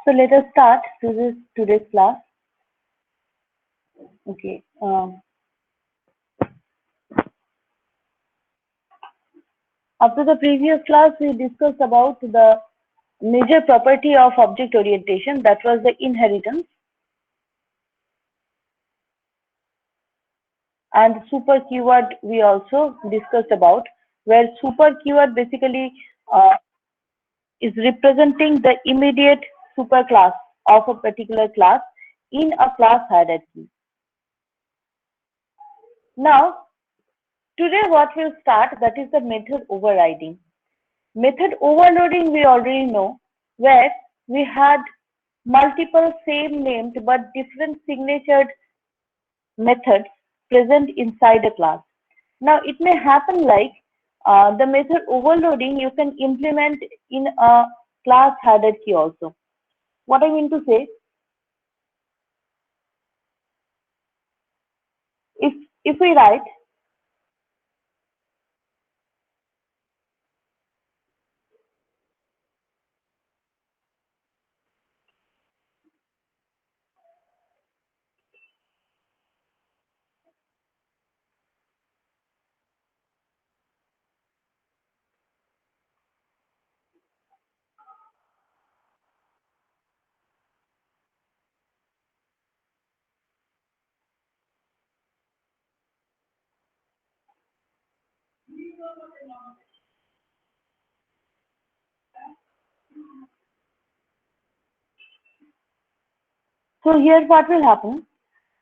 So let us start today's class. Okay. After the previous class, we discussed about the major property of object orientation, that was the inheritance, and super keyword we also discussed about, where super keyword basically uh, is representing the immediate superclass of a particular class in a class hierarchy. Now, today what we'll start, that is the method overriding. Method overloading we already know, where we had multiple same named but different signatured methods present inside a class. Now it may happen like the method overloading you can implement in a class hierarchy also. What I mean to say, if we write, so here what will happen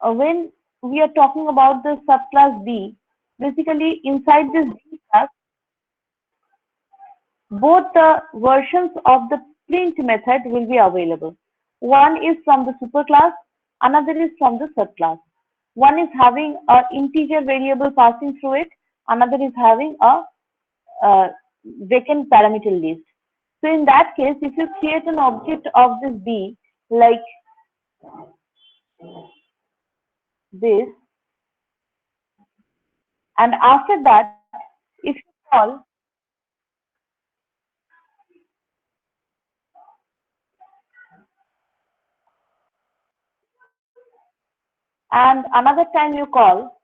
when we are talking about the subclass B, basically inside this B class, both the versions of the print method will be available. One is from the superclass, another is from the subclass. One is having an integer variable passing through it, another is having a vacant parameter list. So in that case, if you create an object of this B like this, and after that, if you call, and another time you call,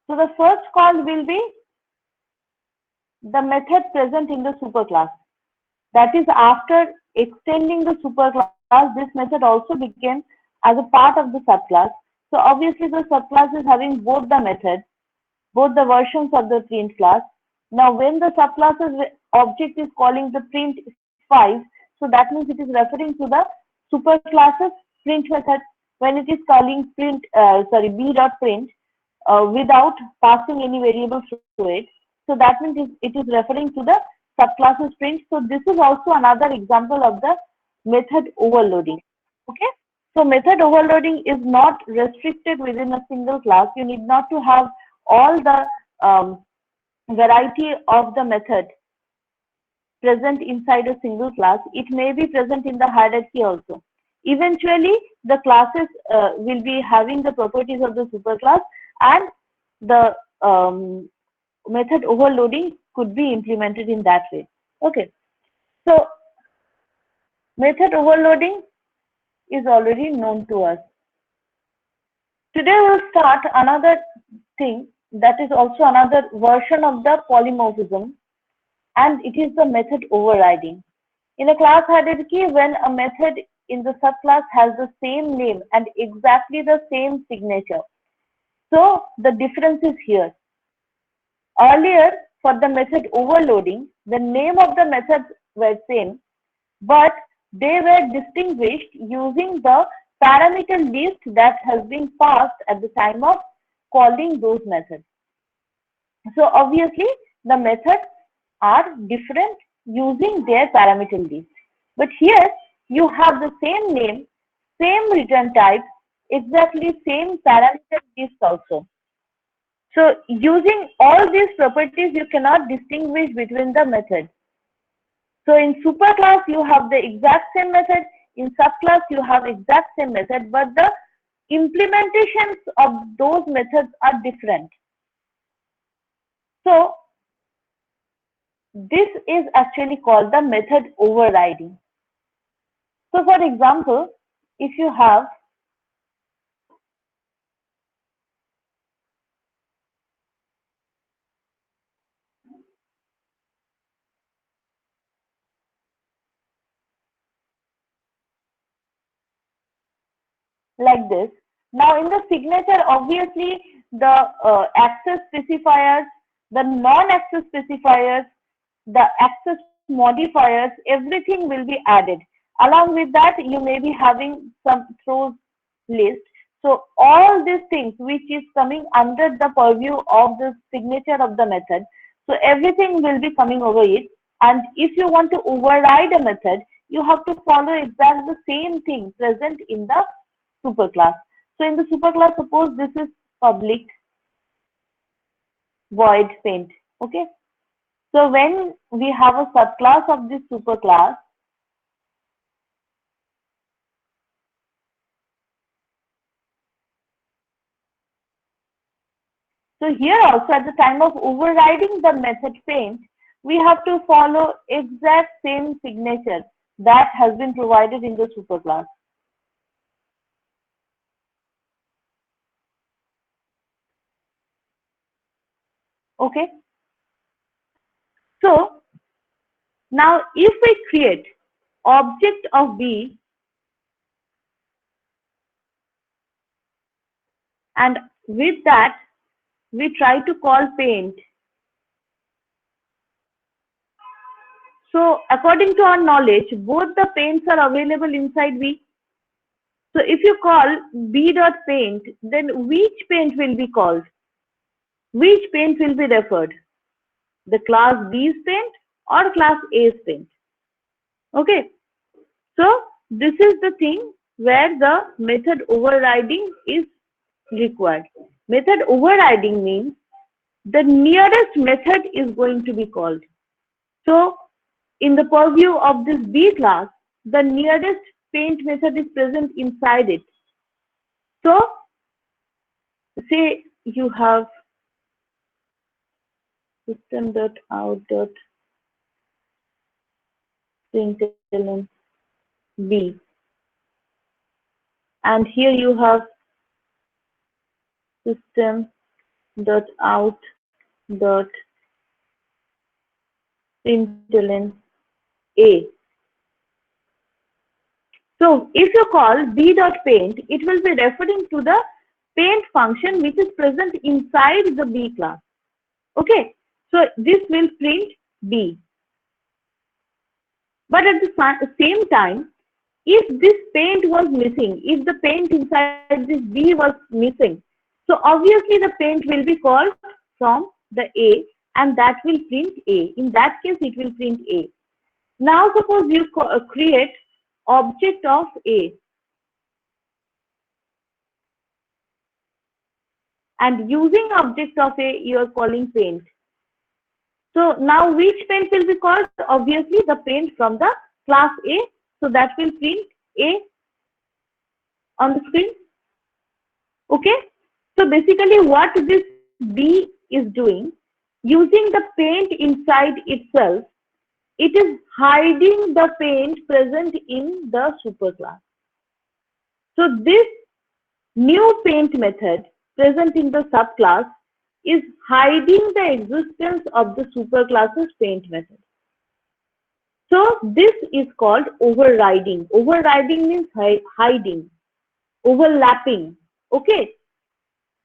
so the first call will be the method present in the superclass. That is, after extending the superclass, this method also became as a part of the subclass. So obviously the subclass is having both the methods, both the versions of the print class. Now when the subclass's object is calling the print 5, so that means it is referring to the superclass's print method. When it is calling print, b.print without passing any variables to it, so that means it is referring to the subclasses print. So this is also another example of the method overloading. Okay. So method overloading is not restricted within a single class. You need not to have all the variety of the method present inside a single class. It may be present in the hierarchy also. Eventually, the classes will be having the properties of the superclass, and the method overloading could be implemented in that way. Okay. So method overloading is already known to us. Today we'll start another thing, that is also another version of the polymorphism, and it is the method overriding. In a class hierarchy, when a method in the subclass has the same name and exactly the same signature, so the difference is here. Earlier, for the method overloading, the name of the methods were same, but they were distinguished using the parameter list that has been passed at the time of calling those methods. So obviously, the methods are different using their parameter list. But here, you have the same name, same return type, exactly same parameter list also. So using all these properties, you cannot distinguish between the methods. So in superclass, you have the exact same method. In subclass, you have exact same method, but the implementations of those methods are different. So this is actually called the method overriding. So for example, if you have like this, now in the signature, obviously the access specifiers, the non-access specifiers, the access modifiers, everything will be added. Along with that, you may be having some throws list. So all these things which is coming under the purview of the signature of the method, so everything will be coming over it. And if you want to override a method, you have to follow exactly the same thing present in the superclass. So in the superclass, suppose this is public void paint. Okay. So when we have a subclass of this superclass, so here also at the time of overriding the method paint, we have to follow exact same signature that has been provided in the superclass. Okay. So now if we create object of B and with that we try to call paint. So according to our knowledge, both the paints are available inside B. So if you call B.paint, then which paint will be called? Which paint will be referred? The class B's paint or class A's paint? Okay. So this is the thing where the method overriding is required. Method overriding means the nearest method is going to be called. So in the purview of this B class, the nearest paint method is present inside it. So say you have system.out.println B, and here you have system.out.println A. So if you call B.paint, it will be referring to the paint function which is present inside the B class. Okay, so this will print B. But at the same time, if this paint was missing, if the paint inside this B was missing, so obviously the paint will be called from the A and that will print A. In that case, it will print A. Now suppose you create object of A and using object of A, you are calling paint. So now which paint will be called? Obviously the paint from the class A. So that will print A on the screen. Okay. So basically what this B is doing, using the paint inside itself, it is hiding the paint present in the superclass. So this new paint method present in the subclass is hiding the existence of the superclass's paint method. So this is called overriding. Overriding means hiding, overlapping. Okay.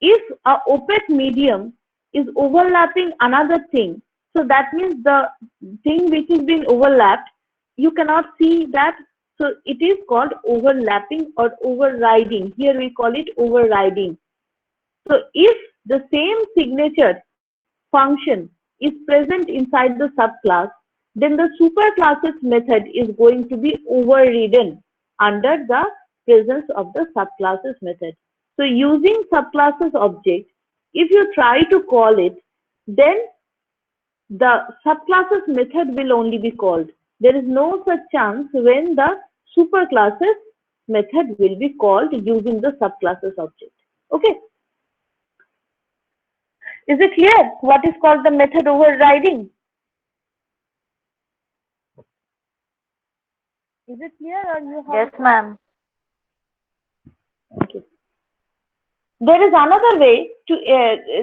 If a opaque medium is overlapping another thing, so that means the thing which is being overlapped, you cannot see that. So it is called overlapping or overriding. Here we call it overriding. So if the same signature function is present inside the subclass, then the superclass's method is going to be overridden under the presence of the subclass's method. So using subclasses object, if you try to call it, then the subclasses method will only be called. There is no such chance when the superclasses method will be called using the subclasses object. Okay. Is it clear what is called the method overriding? Is it clear or you have? Yes, ma'am. Okay. There is another way to,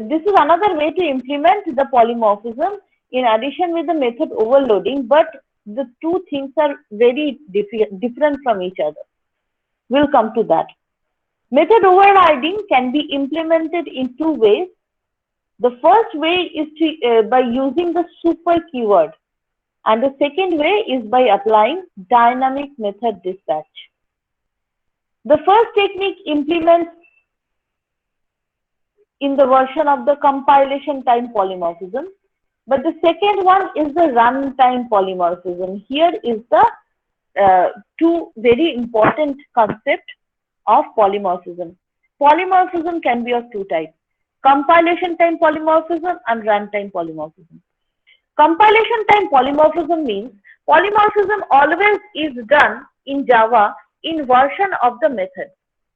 this is another way to implement the polymorphism in addition with the method overloading, but the two things are very different from each other. We'll come to that. Method overriding can be implemented in two ways. The first way is to, by using the super keyword, and the second way is by applying dynamic method dispatch. The first technique implements in the version of the compilation time polymorphism, but the second one is the runtime polymorphism. Here is the two very important concepts of polymorphism. Polymorphism can be of two types: compilation time polymorphism and runtime polymorphism. Compilation time polymorphism means polymorphism always is done in Java in version of the method.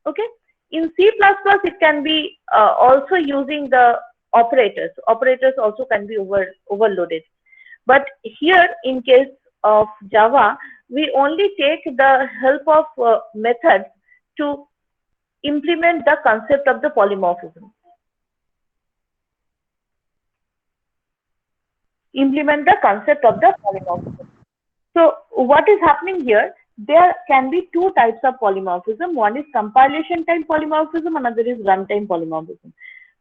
Okay. In C++, it can be also using the operators. Operators also can be overloaded. But here, in case of Java, we only take the help of methods to implement the concept of the polymorphism. Implement the concept of the polymorphism. So what is happening here? There can be two types of polymorphism. One is compilation time polymorphism, another is runtime polymorphism.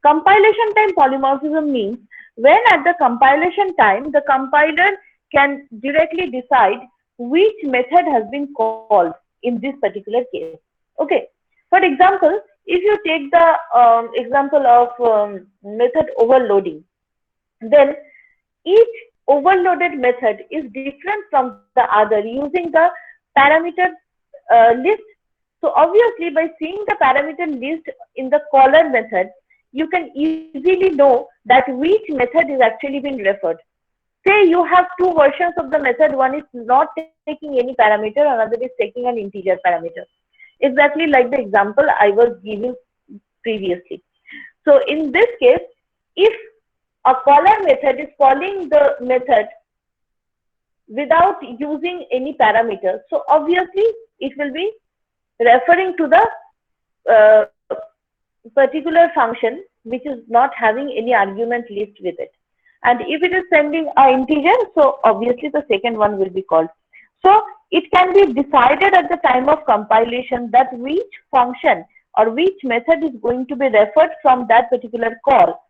Compilation time polymorphism means when at the compilation time, the compiler can directly decide which method has been called in this particular case. Okay. For example, if you take the example of method overloading, then each overloaded method is different from the other using the parameter list. So obviously, by seeing the parameter list in the caller method, you can easily know that which method is actually being referred. Say you have two versions of the method, one is not taking any parameter, another is taking an integer parameter. Exactly like the example I was giving previously. So in this case, if a caller method is calling the method without using any parameter, so obviously it will be referring to the particular function which is not having any argument list with it. And if it is sending an integer, so obviously the second one will be called. So it can be decided at the time of compilation that which function or which method is going to be referred from that particular call.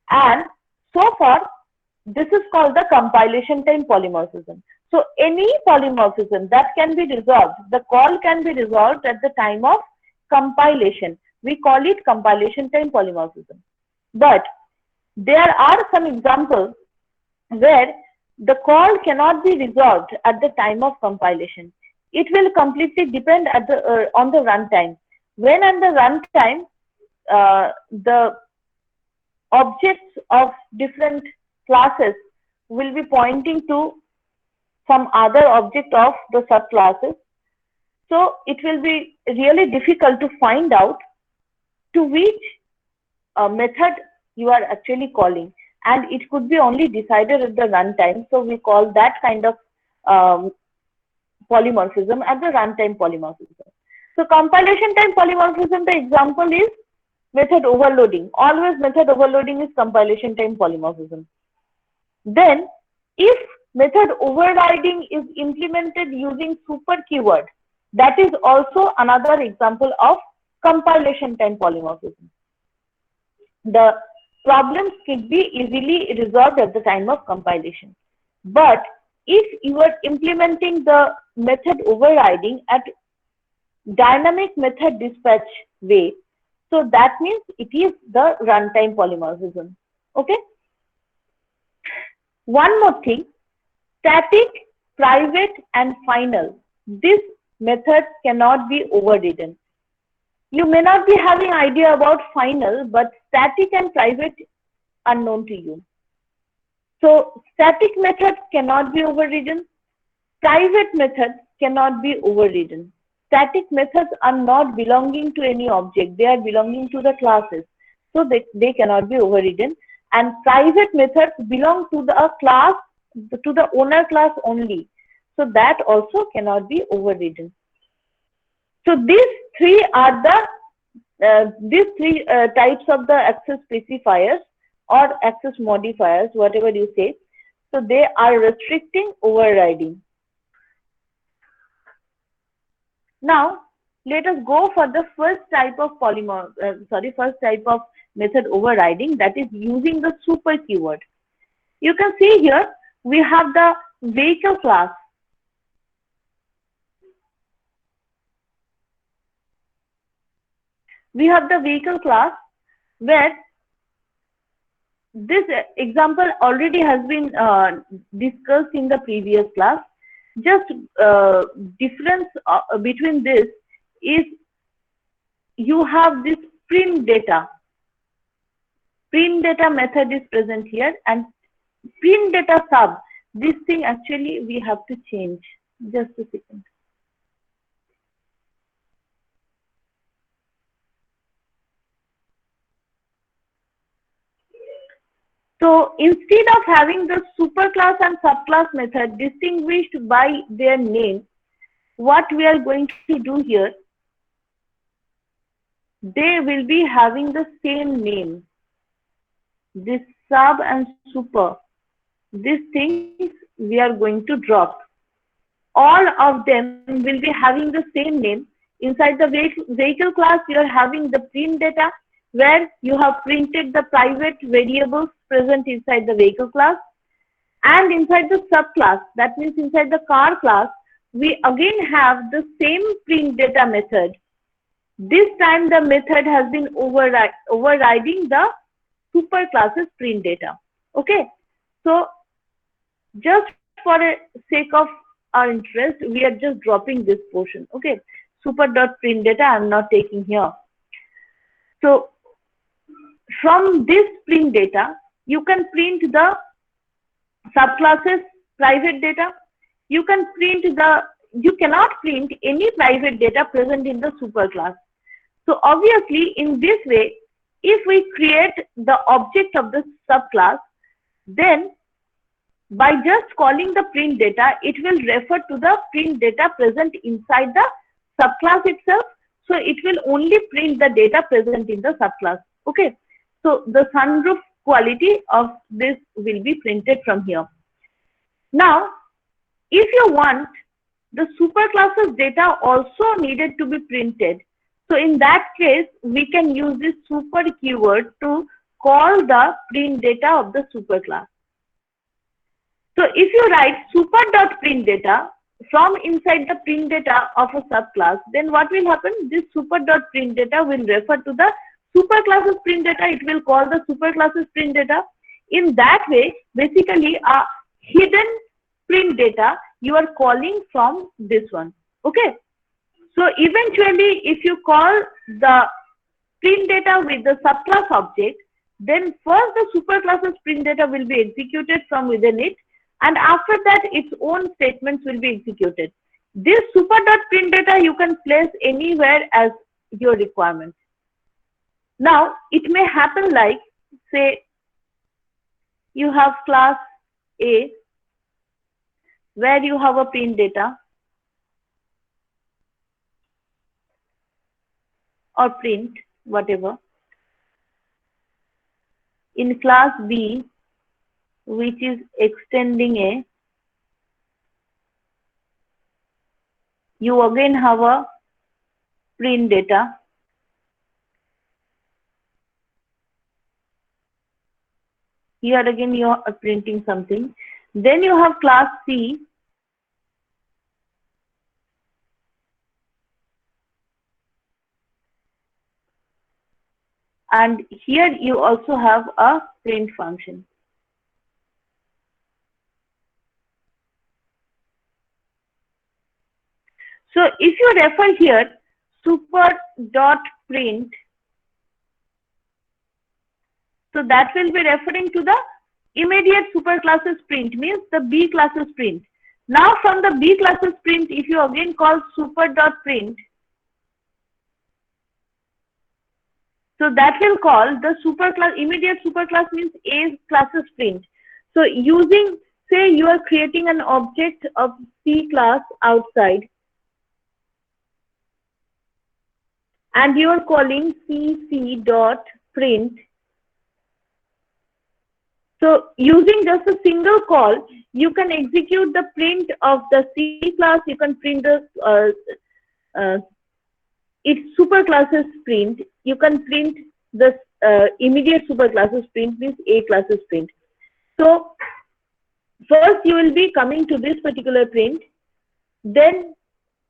And so far, this is called the compilation time polymorphism. So any polymorphism that can be resolved, the call can be resolved at the time of compilation. We call it compilation time polymorphism. But there are some examples where the call cannot be resolved at the time of compilation. It will completely depend at the, on the runtime. When at the runtime, the objects of different classes will be pointing to some other object of the subclasses. So it will be really difficult to find out to which method you are actually calling, and it could be only decided at the runtime. So we call that kind of polymorphism at the runtime polymorphism. So compilation time polymorphism, the example is method overloading. Always method overloading is compilation time polymorphism. Then if method overriding is implemented using super keyword, that is also another example of compilation time polymorphism. The problems can be easily resolved at the time of compilation. But if you are implementing the method overriding at dynamic method dispatch way, so that means it is the runtime polymorphism. Okay. One more thing, static, private, and final. These methods cannot be overridden. You may not be having idea about final, but static and private are known to you. So static methods cannot be overridden. Private methods cannot be overridden. Static methods are not belonging to any object. They are belonging to the classes. So they cannot be overridden. And private methods belong to the class, to the owner class only. So that also cannot be overridden. So these three are the types of the access specifiers or access modifiers, whatever you say. So they are restricting overriding. Now let us go for the first type of first type of method overriding, that is using the super keyword. You can see here we have the vehicle class. We have the vehicle class where this example already has been discussed in the previous class. Just difference between this is you have this print data. Print data method is present here, and print data sub. This thing actually we have to change. Just a second. So instead of having the superclass and subclass method distinguished by their name, what we are going to do here, they will be having the same name. This sub and super, these things we are going to drop. All of them will be having the same name. Inside the vehicle class, you are having the print data where you have printed the private variables present inside the vehicle class. And inside the subclass, that means inside the car class, we again have the same print data method. This time the method has been overriding the superclass's print data. Okay, so just for the sake of our interest, we are just dropping this portion. Okay, super.print data I'm not taking here. So from this print data, you can print the subclasses private data. You cannot print any private data present in the superclass. So obviously in this way, if we create the object of the subclass, then by just calling the print data, it will refer to the print data present inside the subclass itself. So it will only print the data present in the subclass. Okay. So the sunroof quality of this will be printed from here. Now, if you want the superclasses data also needed to be printed, so in that case, we can use this super keyword to call the print data of the superclass. So if you write super.printData from inside the print data of a subclass, then what will happen? This super.printData will refer to the superclass's print data. It will call the superclass's print data. In that way, basically a hidden print data you are calling from this one. Okay. So eventually, if you call the print data with the subclass object, then first the superclass's print data will be executed from within it, and after that its own statements will be executed. This super.print data you can place anywhere as your requirement. Now it may happen like, say you have class A where you have a print data or print, whatever. In class B, which is extending A, you again have a print data. Here again you are printing something. Then you have class C, and here you also have a print function. So if you refer here super.print, so that will be referring to the immediate superclasses print, means the B classes print. Now from the B classes print, if you again call super.print, so that will call the superclass, immediate superclass means A classes print. So using say you are creating an object of C class outside and you are calling cc.print. So using just a single call, you can execute the print of the C class, you can print the its superclasses print, you can print the immediate superclasses print, means A classes print. So first you will be coming to this particular print, then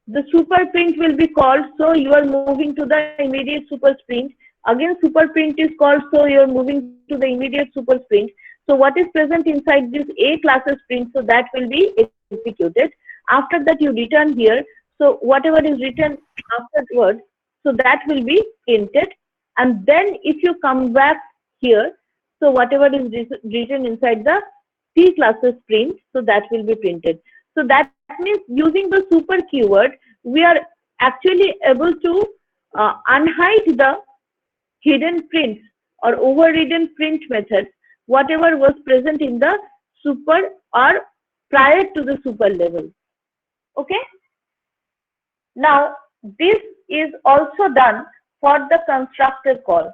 the super print will be called, so you are moving to the immediate super print. Again super print is called, so you are moving to the immediate super print. So what is present inside this A classes print, so that will be executed. After that you return here, so whatever is written afterwards, so that will be printed. And then if you come back here, so whatever is written inside the C classes print, so that will be printed. So that means using the super keyword, we are actually able to unhide the hidden prints or overridden print methods, whatever was present in the super or prior to the super level. Okay. Now this is also done for the constructor call.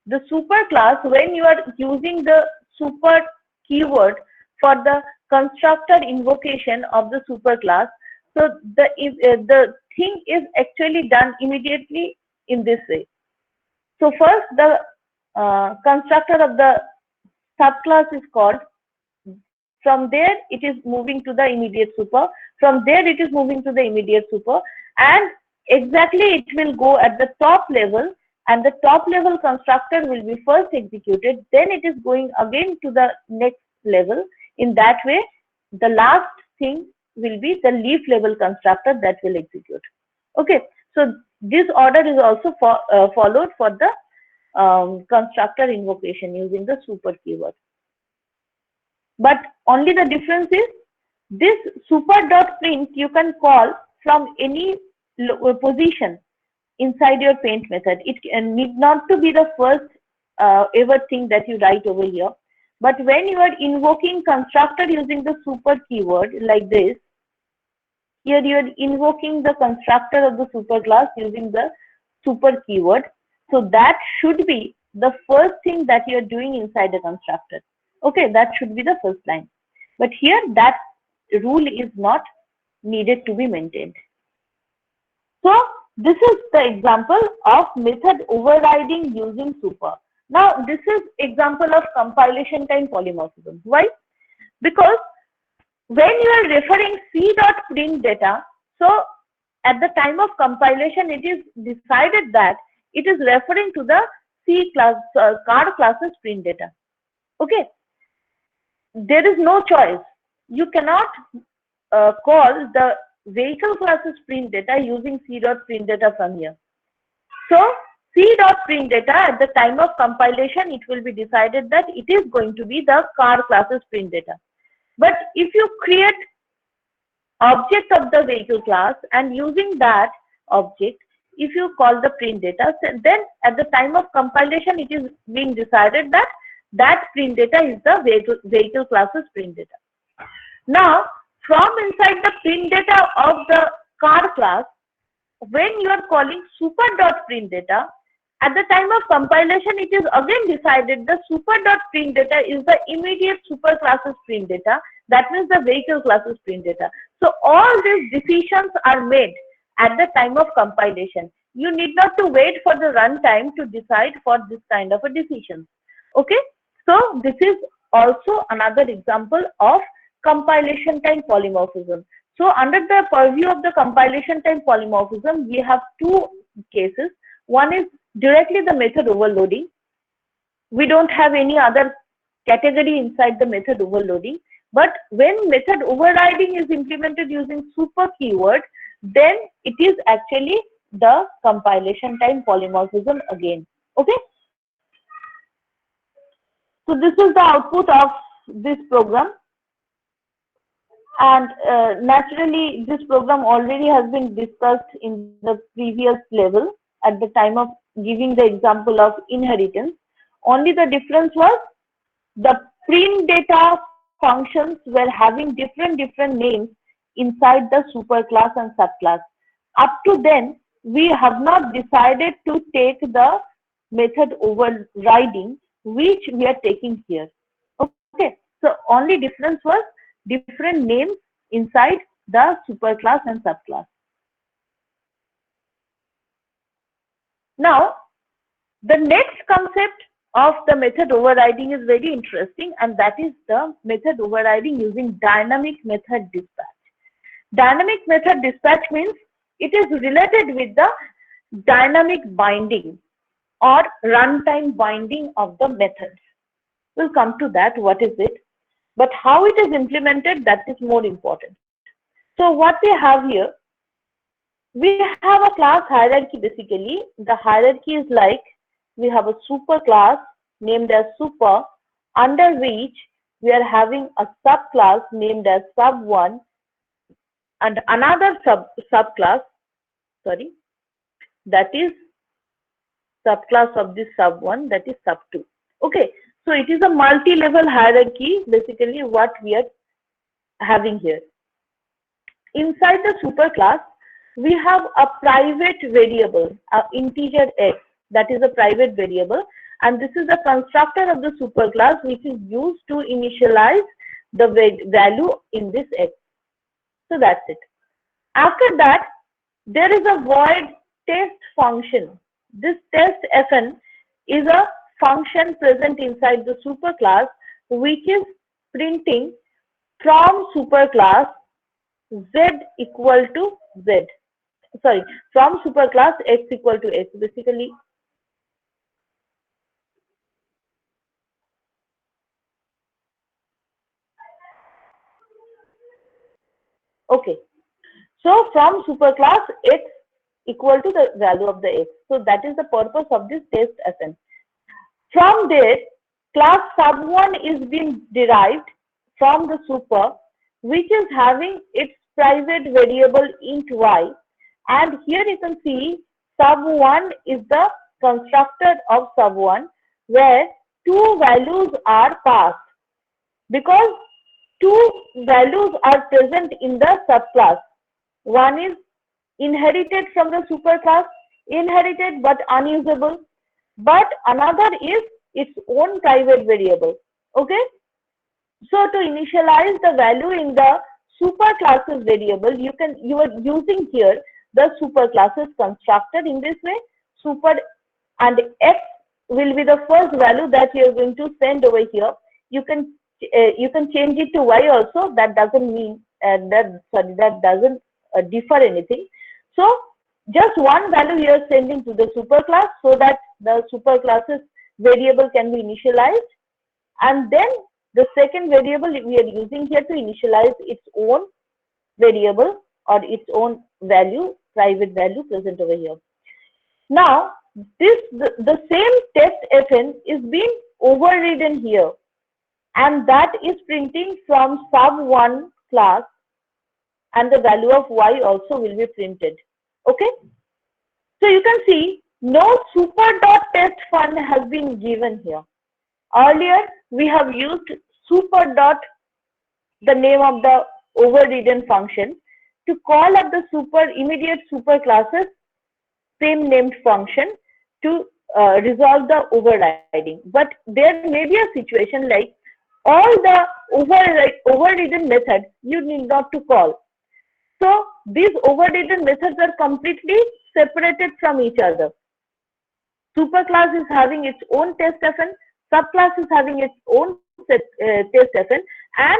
The super class, when you are using the super keyword for the constructor invocation of the super class, so the thing is actually done immediately in this way. So first the constructor of the subclass is called. From there it is moving to the immediate super. From there it is moving to the immediate super, and exactly it will go at the top level, and the top level constructor will be first executed, then it is going again to the next level. In that way the last thing will be the leaf level constructor that will execute. Okay, so this order is also followed for the constructor invocation using the super keyword. But only the difference is this super.print you can call from any position inside your paint method. It need not to be the first ever thing that you write over here. But when you are invoking constructor using the super keyword like this, here you are invoking the constructor of the super class using the super keyword. So that should be the first thing that you are doing inside the constructor. Okay, that should be the first line. But here that rule is not needed to be maintained. So this is the example of method overriding using super. Now this is example of compilation time polymorphism. Why? Because when you are referring c.print data, so at the time of compilation it is decided that it is referring to the C class card classes print data. Okay, there is no choice. You cannot call the vehicle classes print data using c.print data from here. So c.print data at the time of compilation, it will be decided that it is going to be the car classes print data. But if you create object of the vehicle class and using that object, if you call the print data, then at the time of compilation it is being decided that that print data is the vehicle classes print data. Now from inside the print data of the car class, when you are calling super.print data, at the time of compilation it is again decided the super.print data is the immediate super classes print data, that means the vehicle classes print data. So all these decisions are made at the time of compilation. You need not to wait for the runtime to decide for this kind of a decision. Okay, so this is also another example of compilation time polymorphism. So under the purview of the compilation time polymorphism, we have two cases. One is directly the method overloading. We don't have any other category inside the method overloading. But when method overriding is implemented using super keyword, then it is actually the compilation time polymorphism again. Okay. So this is the output of this program. And naturally, this program already has been discussed in the previous level at the time of giving the example of inheritance. Only the difference was the print data functions were having different names inside the superclass and subclass. Up to then, we have not decided to take the method overriding, which we are taking here. Okay, so only difference was different names inside the superclass and subclass. Now, the next concept of the method overriding is very interesting, and that is the method overriding using dynamic method dispatch. Dynamic method dispatch means it is related with the dynamic binding or runtime binding of the methods. We'll come to that, what is it, but how it is implemented, that is more important. So what we have here, we have a class hierarchy basically. The hierarchy is like, we have a super class named as super, under which we are having a subclass named as sub1 and another subclass, sorry, that is subclass of this sub1, that is sub2. Okay, so it is a multi-level hierarchy basically what we are having here. Inside the superclass, we have a private variable, integer x, that is a private variable, and this is the constructor of the superclass which is used to initialize the value in this x. So that's it. After that, there is a void test function. This test fn is a function present inside the superclass which is printing from superclass z equal to z. Sorry, from superclass x equal to x. Basically, okay. So from superclass x equal to the value of the x. So that is the purpose of this test fn. From there, class sub1 is being derived from the super, which is having its private variable int y. And here you can see sub1 is the constructor of sub1 where two values are passed. Because two values are present in the subclass. One is inherited from the superclass, inherited but unusable, but another is its own private variable. Okay, so to initialize the value in the superclasses variable, you are using here the superclasses constructor in this way. Super and x will be the first value that you are going to send over here. You can change it to y also. That doesn't mean that doesn't differ anything. So just one value you are sending to the superclass so that the superclasses variable can be initialized, and then the second variable we are using here to initialize its own variable or its own value, private value present over here. Now the same test fn is being overridden here, and that is printing from sub1 class, and the value of y also will be printed. Okay, so you can see no super.test fun has been given here. Earlier we have used super dot, the name of the overridden function, to call up the immediate superclasses same named function to resolve the overriding. But there may be a situation like all the overridden methods you need not to call. So these overridden methods are completely separated from each other. Superclass is having its own test fn, subclass is having its own test fn, and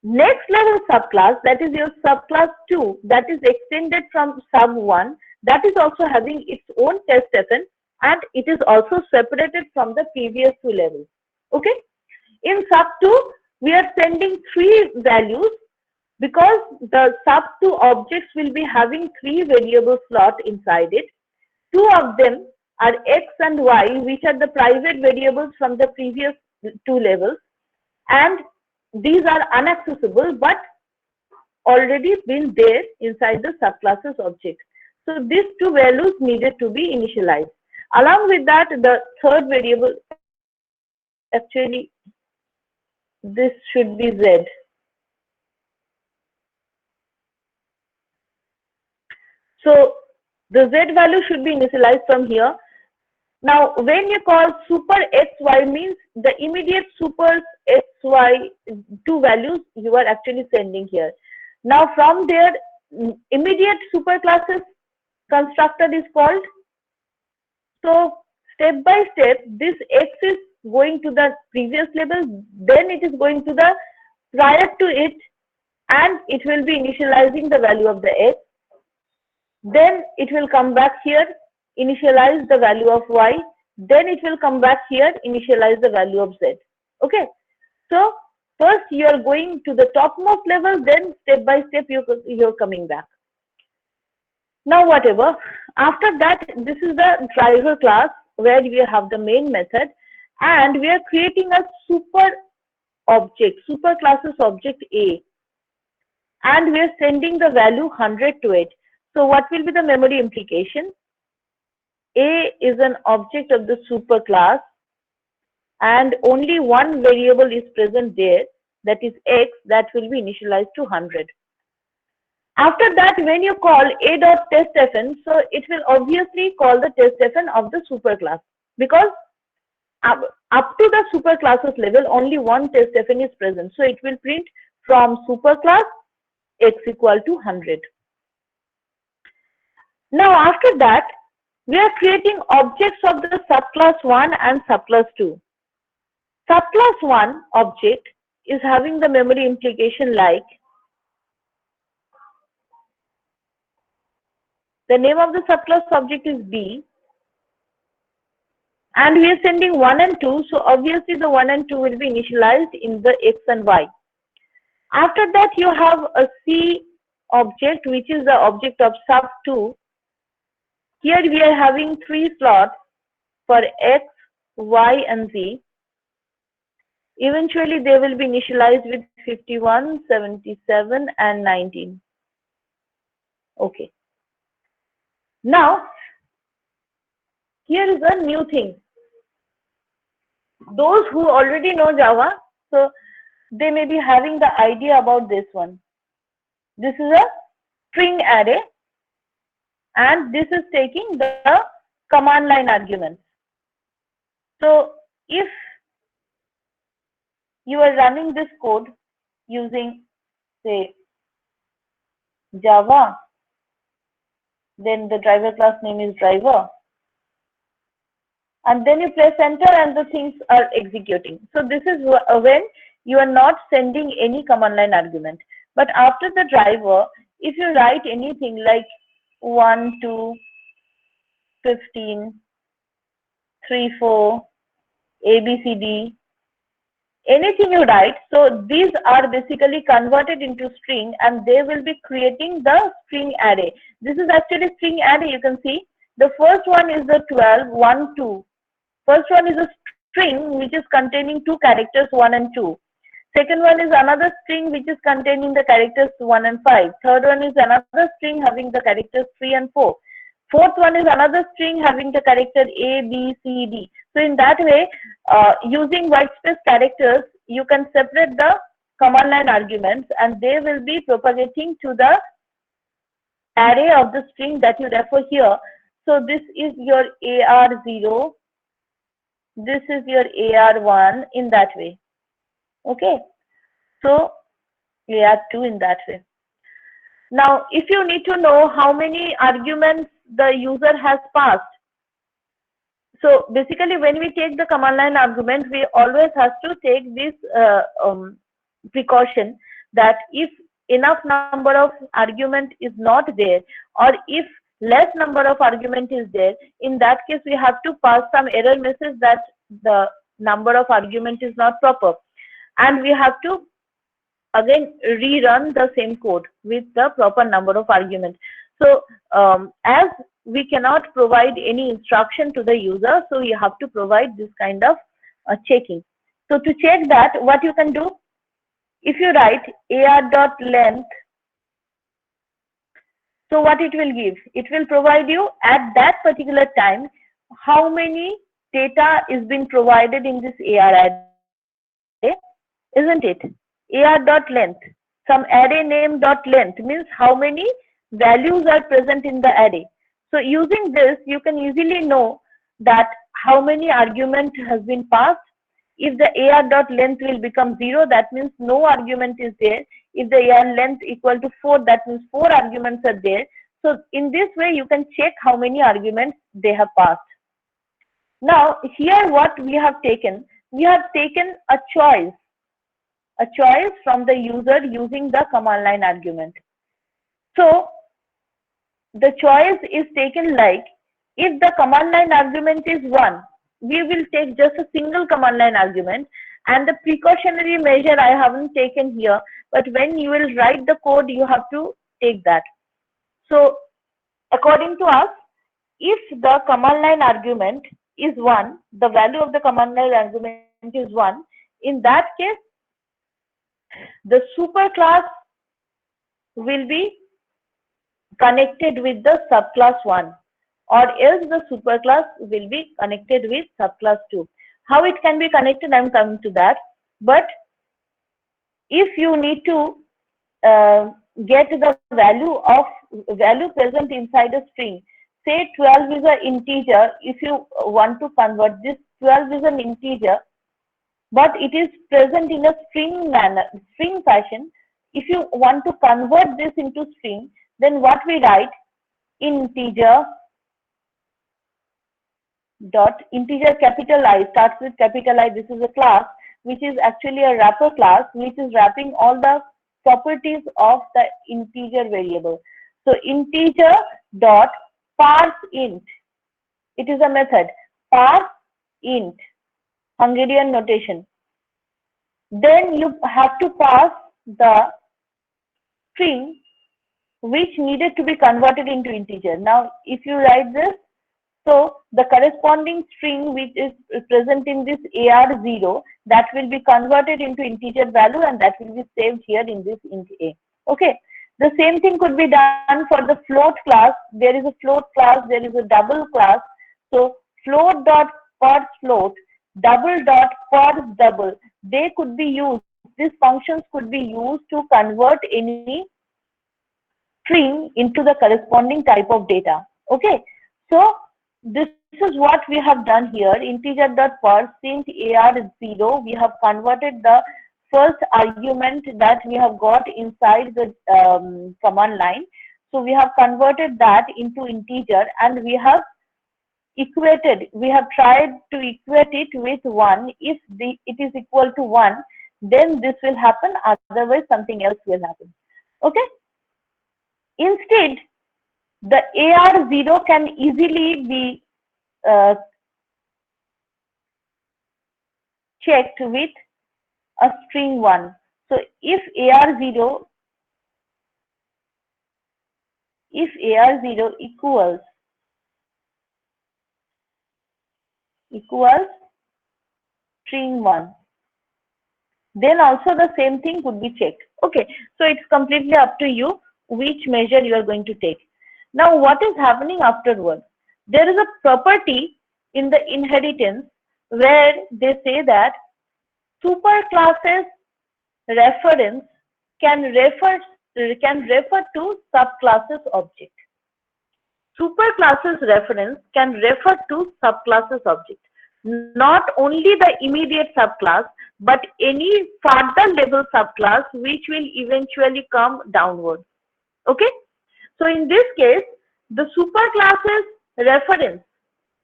next level subclass, that is your subclass 2, that is extended from sub1, that is also having its own test fn, and it is also separated from the previous two levels. Okay, in sub2 we are sending 3 values because the sub2 objects will be having 3 variable slot inside it. 2 of them are x and y, which are the private variables from the previous 2 levels, and these are unaccessible but already been there inside the subclasses object. So these 2 values needed to be initialized. Along with that, the third variable, actually this should be Z. So the Z value should be initialized from here. Now, when you call super xy means the immediate super xy two values you are actually sending here. Now, from there, immediate superclasses constructor is called. So, step by step, this x is going to the previous level, then it is going to the prior to it, and it will be initializing the value of the x. Then it will come back here, initialize the value of y. Then it will come back here, initialize the value of z. Okay. So first you are going to the topmost level, then step by step you're coming back. Now whatever, after that, this is the driver class where we have the main method, and we are creating a super object, super classes object A, and we are sending the value 100 to it. So what will be the memory implication? A is an object of the superclass, and only one variable is present there, that is x, that will be initialized to 100. After that, when you call a.testfn, so it will obviously call the testfn of the superclass, because up to the superclasses level, only one testfn is present. So it will print from superclass x equal to 100. Now after that, we are creating objects of the subclass 1 and subclass 2. Subclass 1 object is having the memory implication like the name of the subclass object is B, and we are sending 1 and 2, so obviously the 1 and 2 will be initialized in the x and y. After that, you have a C object, which is the object of sub2. Here we are having 3 slots for x, y, and z. Eventually, they will be initialized with 51, 77, and 19. Okay. Now, here is a new thing. Those who already know Java, so they may be having the idea about this one. This is a string array, and this is taking the command line arguments. So if you are running this code using, say, Java, then the driver class name is driver, and then you press enter and the things are executing. So this is when you are not sending any command line argument. But after the driver, if you write anything like 1, 2, 15, 3, 4, ABCD, anything you write, so these are basically converted into string, and they will be creating the string array. This is actually string array. You can see the first one is the 12, 1, 2. First one is a string which is containing 2 characters 1 and 2. Second one is another string which is containing the characters 1 and 5. Third one is another string having the characters 3 and 4. Fourth one is another string having the character A, B, C, D. So in that way, using whitespace characters, you can separate the command line arguments, and they will be propagating to the array of the string that you refer here. So this is your AR0, this is your AR1 in that way. Okay, so AR2 in that way. Now, if you need to know how many arguments the user has passed, so basically when we take the command line argument, we always have to take this precaution that if enough number of argument is not there, or if less number of argument is there, in that case we have to pass some error message that the number of argument is not proper, and we have to again rerun the same code with the proper number of arguments. So as we cannot provide any instruction to the user, so you have to provide this kind of checking. So to check that, what you can do, if you write ar.length, so what it will give, it will provide you at that particular time how many data is being provided in this AR array, isn't it? AR.length, some array name dot length means how many values are present in the array. So using this, you can easily know that how many argument has been passed. If the AR.length will become 0, that means no argument is there. If the AR length equal to 4, that means 4 arguments are there. So in this way, you can check how many arguments they have passed. Now here what we have taken a choice from the user using the command line argument. So the choice is taken like, if the command line argument is 1, we will take just a single command line argument, and the precautionary measure I haven't taken here, but when you will write the code, you have to take that. So according to us, if the command line argument is 1, the value of the command line argument is 1, in that case, the superclass will be connected with the subclass 1, or else the superclass will be connected with subclass 2. How it can be connected, I am coming to that. But if you need to get the value present inside a string, say 12 is an integer, if you want to convert this, 12 is an integer, but it is present in a string fashion. If you want to convert this into string, then what we write? Integer capital I starts with capital I. This is a class which is actually a wrapper class, which is wrapping all the properties of the integer variable. So integer dot parse int. It is a method. Parse int, Hungarian notation. Then you have to pass the string which needed to be converted into integer. Now, if you write this, so the corresponding string which is present in this AR0, that will be converted into integer value, and that will be saved here in this int A. Okay. The same thing could be done for the float class. There is a float class, there is a double class. So float dot parse float, double dot parse double, they could be used. These functions could be used to convert any string into the corresponding type of data. Okay. So this is what we have done here. Integer dot parse int AR0. We have converted the first argument that we have got inside the command line. So we have converted that into integer, and we have equated. We have tried to equate it with 1. If it is equal to 1, then this will happen. Otherwise, something else will happen. Okay. Instead, the AR0 can easily be checked with a string 1. So if AR0 equals string 1, then also the same thing could be checked. Okay, so it's completely up to you which measure you are going to take. Now what is happening afterwards? There is a property in the inheritance where they say that superclasses reference can refer to subclasses object. Superclasses reference can refer to subclasses object. Not only the immediate subclass, but any further level subclass which will eventually come downwards. Okay. So in this case, the superclasses reference,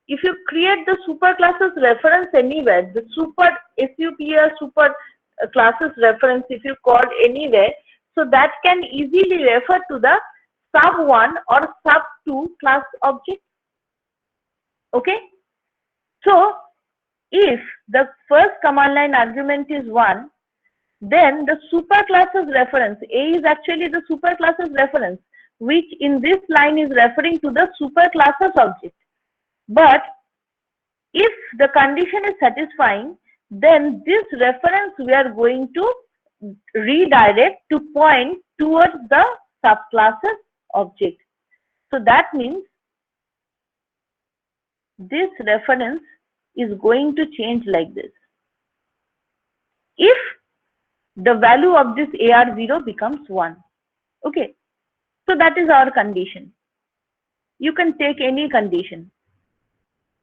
if you create the superclasses reference anywhere, the super classes reference, if you call anywhere, so that can easily refer to the sub1 or sub2 class object. Okay. So if the first command line argument is 1, then the superclasses reference, A is actually the superclasses reference, which in this line is referring to the superclasses object. But if the condition is satisfying, then this reference we are going to redirect to point towards the subclasses object. So that means this reference is going to change like this. If the value of this AR0 becomes 1. Okay, so that is our condition. You can take any condition.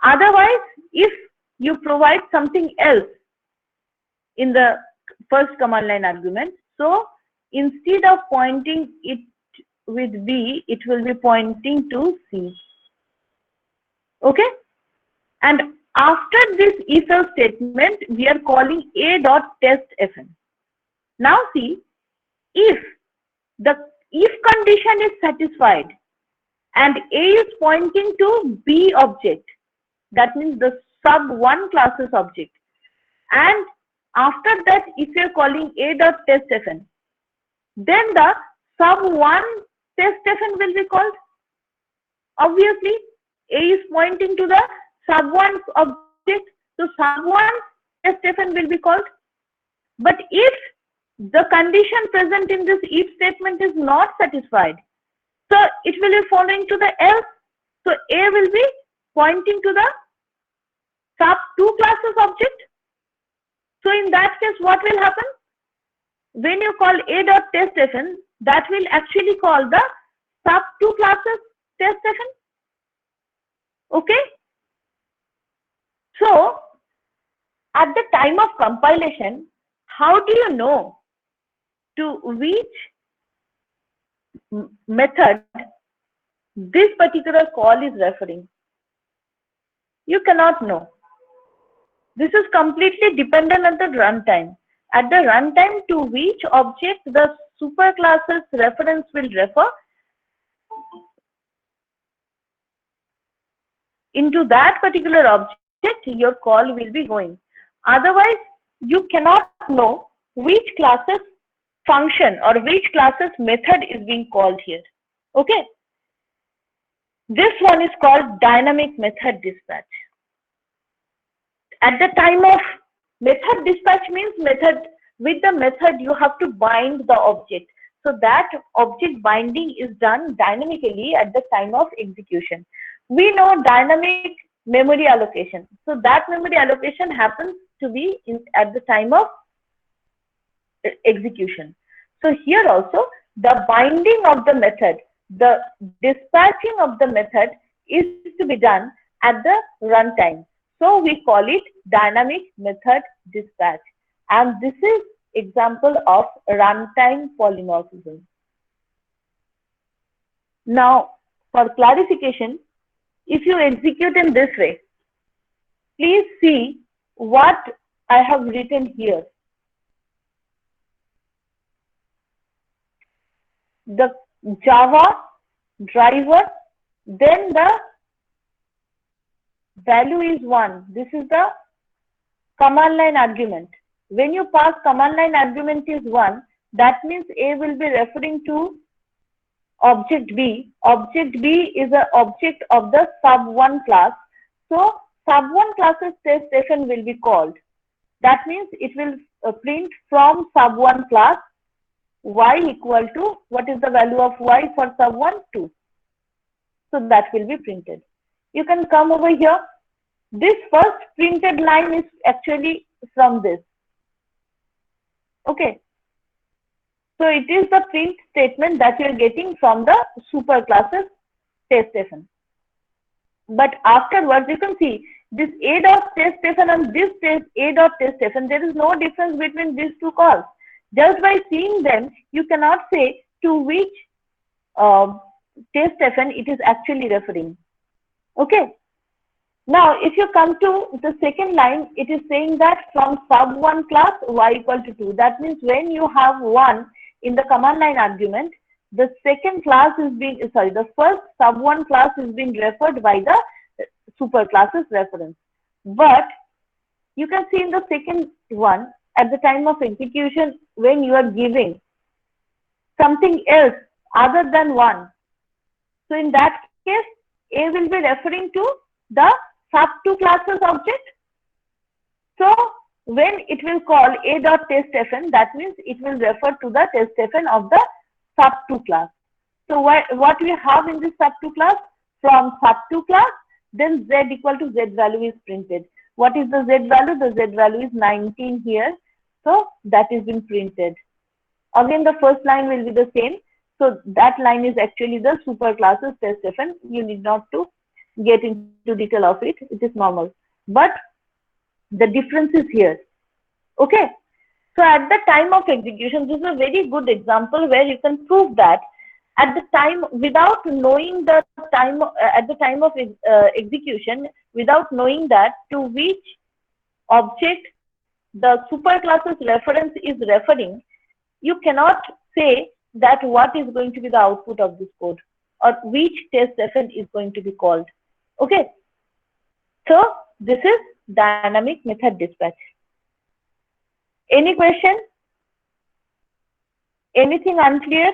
Otherwise, if you provide something else in the first command line argument, so instead of pointing it with B, it will be pointing to C. Okay, and after this if else statement, we are calling a dot test fn. Now see, if the if condition is satisfied and A is pointing to B object, that means the sub1 classes object, and after that if you are calling a dot test fn, then the sub1 test fn will be called. Obviously, A is pointing to the sub1 object, so sub1 test fn will be called. But if the condition present in this if statement is not satisfied, so it will be following to the else. So A will be pointing to the sub2 classes object. So in that case, what will happen? When you call a dot test fn, that will actually call the sub2 classes test fn. Okay. So at the time of compilation, how do you know to which method this particular call is referring? You cannot know. This is completely dependent on the runtime. At the runtime, to which object the superclasses reference will refer, into that particular object your call will be going. Otherwise, you cannot know which classes function or which classes method is being called here. Okay. This one is called dynamic method dispatch. At the time of method dispatch means with the method you have to bind the object. So that object binding is done dynamically at the time of execution. We know dynamic memory allocation. So that memory allocation happens to be at the time of execution. So here also the binding of the method, the dispatching of the method is to be done at the runtime. So we call it dynamic method dispatch. And this is example of runtime polymorphism. Now for clarification, if you execute in this way, please see what I have written here. The Java driver, then the value is 1. This is the command line argument. When you pass command line argument is 1, that means A will be referring to object B. Object B is an object of the sub1 class. So sub1 classes test fn will be called. That means it will print from sub1 class y equal to, what is the value of y for sub1? 2. So that will be printed. You can come over here. This first printed line is actually from this. Okay. So it is the print statement that you are getting from the superclasses test fn. But afterwards, you can see this a dot test fn and this a dot test fn. There is no difference between these two calls. Just by seeing them, you cannot say to which test fn it is actually referring. Okay. Now, if you come to the second line, it is saying that from sub1 class y equal to 2. That means when you have 1 in the command line argument, the second class is being, sorry, the first sub1 class is being referred by the superclasses reference. But you can see in the second one, at the time of execution, when you are giving something else other than 1. So in that case, A will be referring to the sub2 classes object. So when it will call a dot test fn, that means it will refer to the test fn of the sub2 class. So what we have in this sub2 class, from sub2 class, then z equal to z value is printed. What is the z value? The z value is 19 here. So that is been printed. Again, the first line will be the same. So that line is actually the superclasses testfn. You need not to get into detail of it. It is normal. But the difference is here. Okay. So at the time of execution, this is a very good example where you can prove that at the time, without knowing the time, at the time of execution, without knowing that to which object the superclasses reference is referring, you cannot say that what is going to be the output of this code or which testfn is going to be called. Okay. So this is dynamic method dispatch. Any question? Anything unclear?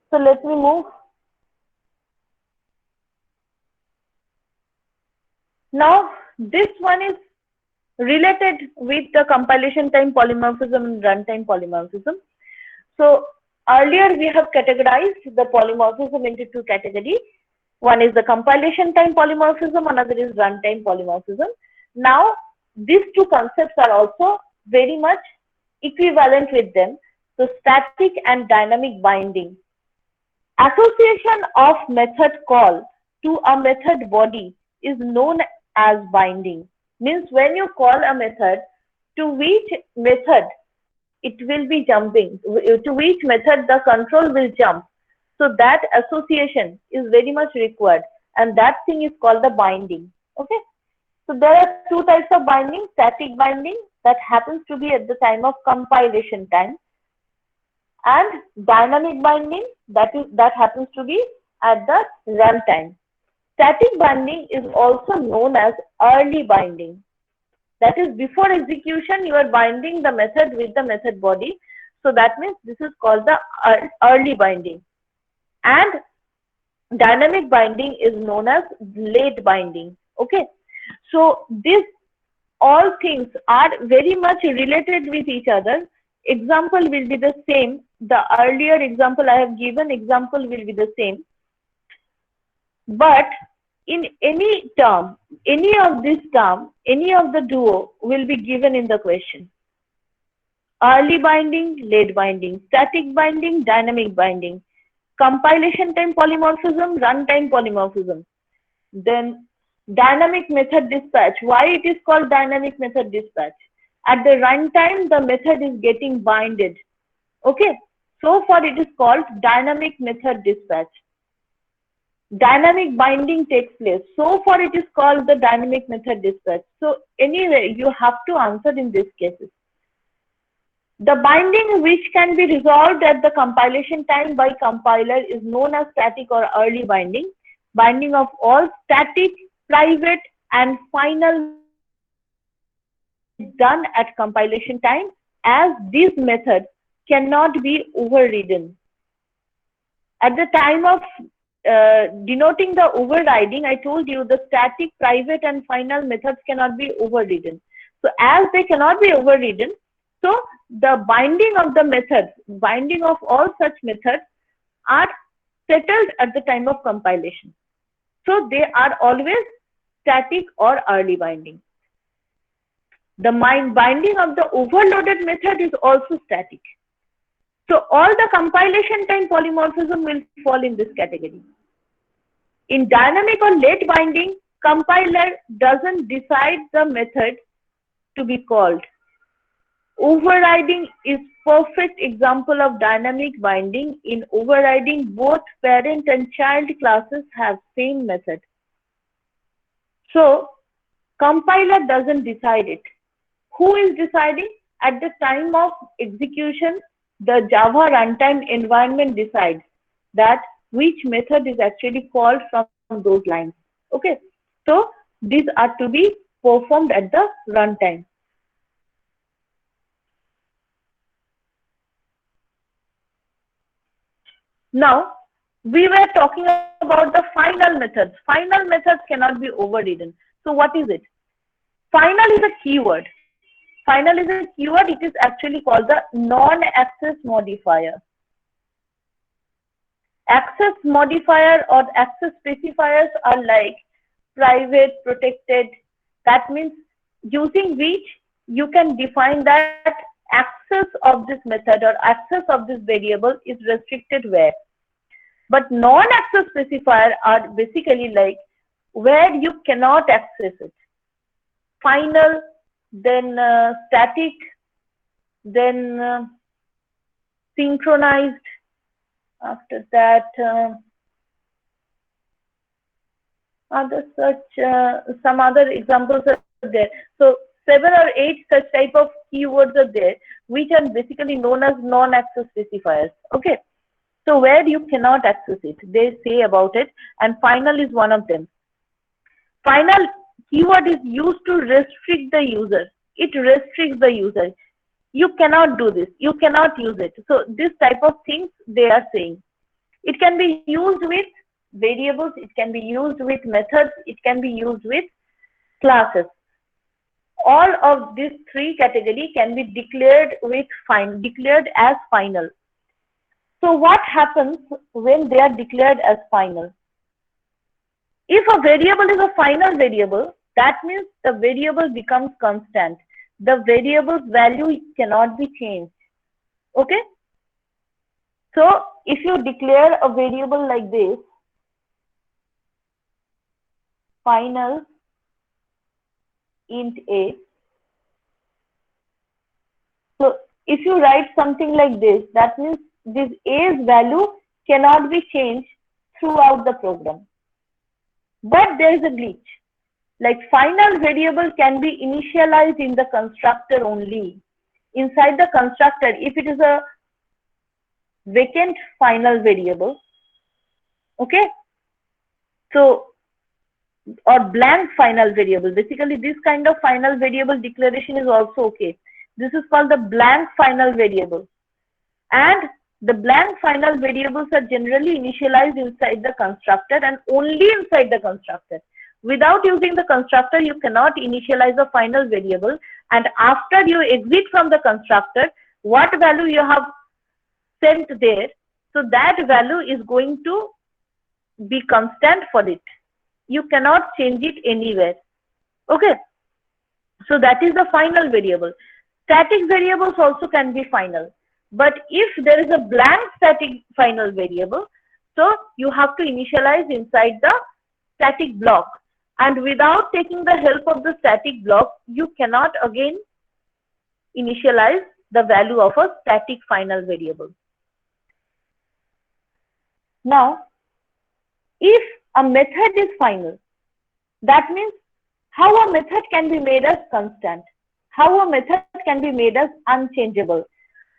So let me move. Now this one is related with the compilation time polymorphism and runtime polymorphism. So earlier we have categorized the polymorphism into two categories. One is the compilation time polymorphism, another is runtime polymorphism. Now these two concepts are also very much equivalent with them. So static and dynamic binding. Association of method call to a method body is known as binding. Means when you call a method, to which method it will be jumping, to which method the control will jump. So that association is very much required, and that thing is called the binding. Okay. So there are two types of binding: static binding that happens to be at the time of compilation time, and dynamic binding that happens to be at the runtime. Static binding is also known as early binding. That is, before execution, you are binding the method with the method body. So that means this is called the early binding. And dynamic binding is known as late binding. Okay. So these all things are very much related with each other. Example will be the same. The earlier example I have given, example will be the same. But in any term, any of this term, any of the duo will be given in the question. Early binding, late binding, static binding, dynamic binding, compilation time polymorphism, runtime polymorphism. Then dynamic method dispatch. Why it is called dynamic method dispatch? At the runtime, the method is getting binded. Okay. So far it is called dynamic method dispatch. Dynamic binding takes place. So far it is called the dynamic method dispatch. So anyway, you have to answer in these cases. The binding which can be resolved at the compilation time by compiler is known as static or early binding. Binding of all static, private, and final is done at compilation time, as these methods cannot be overridden. At the time of denoting the overriding, I told you the static, private, and final methods cannot be overridden. So as they cannot be overridden, so the binding of the methods, binding of all such methods are settled at the time of compilation. So they are always static or early binding. The binding of the overloaded method is also static. So all the compilation time polymorphism will fall in this category. In dynamic or late binding, compiler doesn't decide the method to be called. Overriding is perfect example of dynamic binding. In overriding, both parent and child classes have same method. So compiler doesn't decide it. Who is deciding? At the time of execution, the Java runtime environment decides that which method is actually called from those lines. Okay. So these are to be performed at the runtime. Now, we were talking about the final methods. Final methods cannot be overridden. So what is it? Final is a keyword. Final is a keyword. It is actually called the non-access modifier. Access modifier or access specifiers are like private, protected. That means using which you can define that access of this method or access of this variable is restricted where. But non-access specifier are basically like where you cannot access it. Final, then static, then synchronized. After that, other such some other examples are there. So 7 or 8 such type of keywords are there, which are basically known as non-access specifiers. Okay, so where you cannot access it, they say about it, and final is one of them. Final keyword is used to restrict the user. It restricts the user. You cannot do this. You cannot use it. So this type of things they are saying. It can be used with variables. It can be used with methods. It can be used with classes. All of these 3 categories can be declared as final. So what happens when they are declared as final? If a variable is a final variable, that means the variable becomes constant. The variable's value cannot be changed. Okay? So if you declare a variable like this, final int a. So if you write something like this, that means this a's value cannot be changed throughout the program. But there is a glitch. Like final variable can be initialized in the constructor only. Inside the constructor, if it is a vacant final variable, okay? So, or blank final variable. Basically, this kind of final variable declaration is also okay. This is called the blank final variable. And the blank final variables are generally initialized inside the constructor and only inside the constructor. Without using the constructor, you cannot initialize a final variable. And after you exit from the constructor, what value you have sent there, so that value is going to be constant for it. You cannot change it anywhere. Okay. So that is the final variable. Static variables also can be final. But if there is a blank static final variable, so you have to initialize inside the static block. And without taking the help of the static block, you cannot again initialize the value of a static final variable. Now, if a method is final, that means how a method can be made as constant, how a method can be made as unchangeable.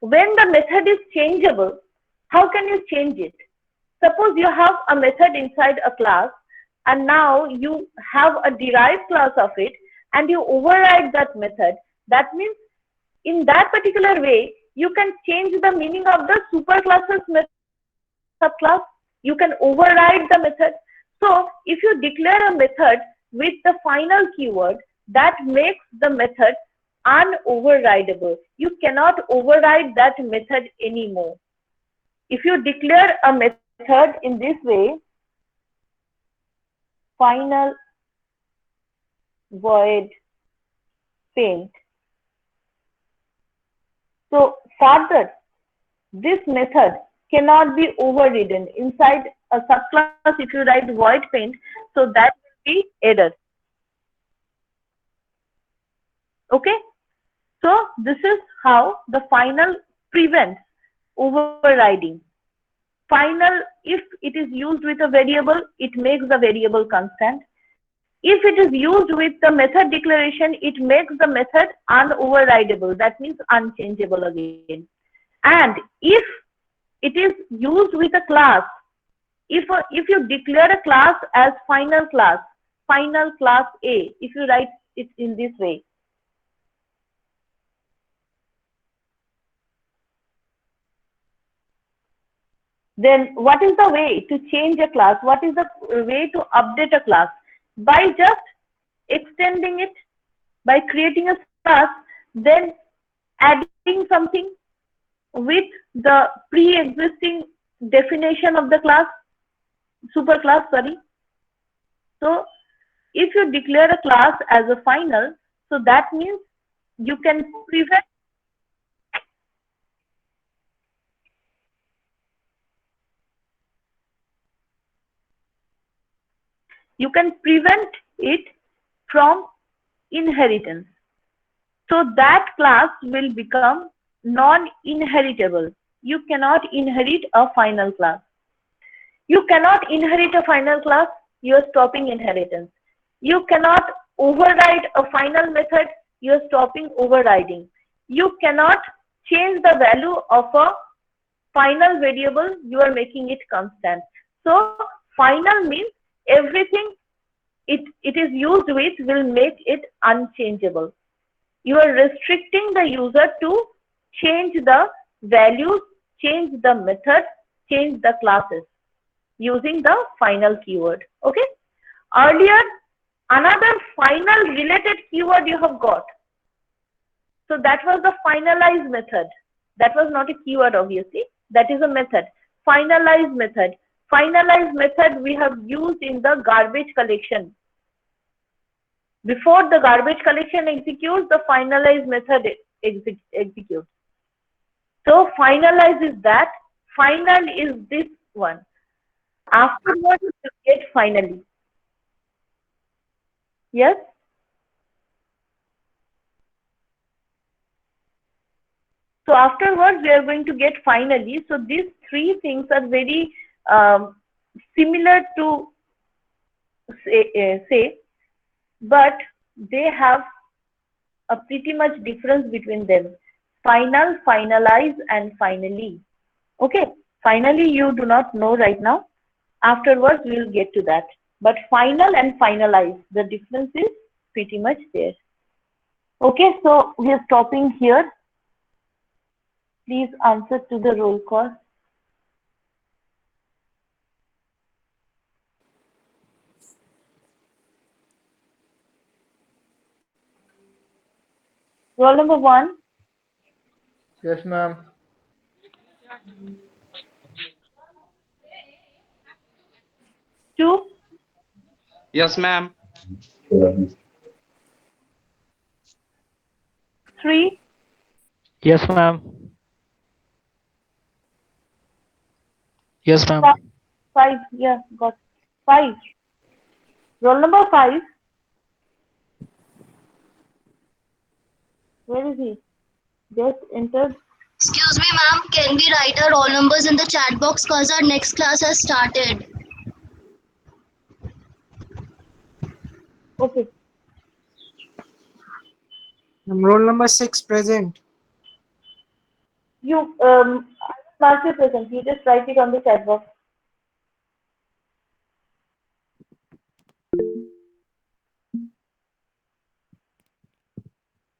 When the method is changeable, how can you change it? Suppose you have a method inside a class and now you have a derived class of it and you override that method. That means in that particular way, you can change the meaning of the superclass's subclass. You can override the method. So if you declare a method with the final keyword, that makes the method unoverridable. You cannot override that method anymore. If you declare a method in this way, final void paint. So further, this method cannot be overridden. Inside a subclass, if you write void paint, so that will be error. Okay? So this is how the final prevents overriding. Final, if it is used with a variable, it makes the variable constant. If it is used with the method declaration, it makes the method unoverridable. That means unchangeable again. And if it is used with a class, if you declare a class as final class A, if you write it in this way, then what is the way to change a class? What is the way to update a class? By just extending it, by creating a class, then adding something with the pre-existing definition of the class, superclass, sorry. So if you declare a class as a final, so that means you can prevent it from inheritance. So that class will become non-inheritable. You cannot inherit a final class. You cannot inherit a final class, you are stopping inheritance. You cannot override a final method, you are stopping overriding. You cannot change the value of a final variable, you are making it constant. So final means everything it is used with will make it unchangeable. You are restricting the user to change the values, change the method, change the classes using the final keyword. Okay. Earlier, another final related keyword you have got. So that was the finalize method. That was not a keyword, obviously. That is a method. Finalize method. Finalize method we have used in the garbage collection. Before the garbage collection executes, the finalize method executes. So finalize is that. Final is this one. Afterwards, you get finally. Yes? So afterwards, we are going to get finally. So these three things are very similar to say, but they have a pretty much difference between them. Final, finalize, and finally. Okay. Finally, you do not know right now. Afterwards, we will get to that. But final and finalize, the difference is pretty much there. Okay, so we are stopping here. Please answer to the roll call. Roll number 1. Yes, ma'am. 2. Yes, ma'am. 3. Yes, ma'am. Yes, ma'am. 5. Yeah, got 5. Roll number 5. Where is he? Just entered. Excuse me, ma'am. Can we write our roll numbers in the chat box because our next class has started? Okay. Roll number 6 present. You mark your present. You just write it on the chat box.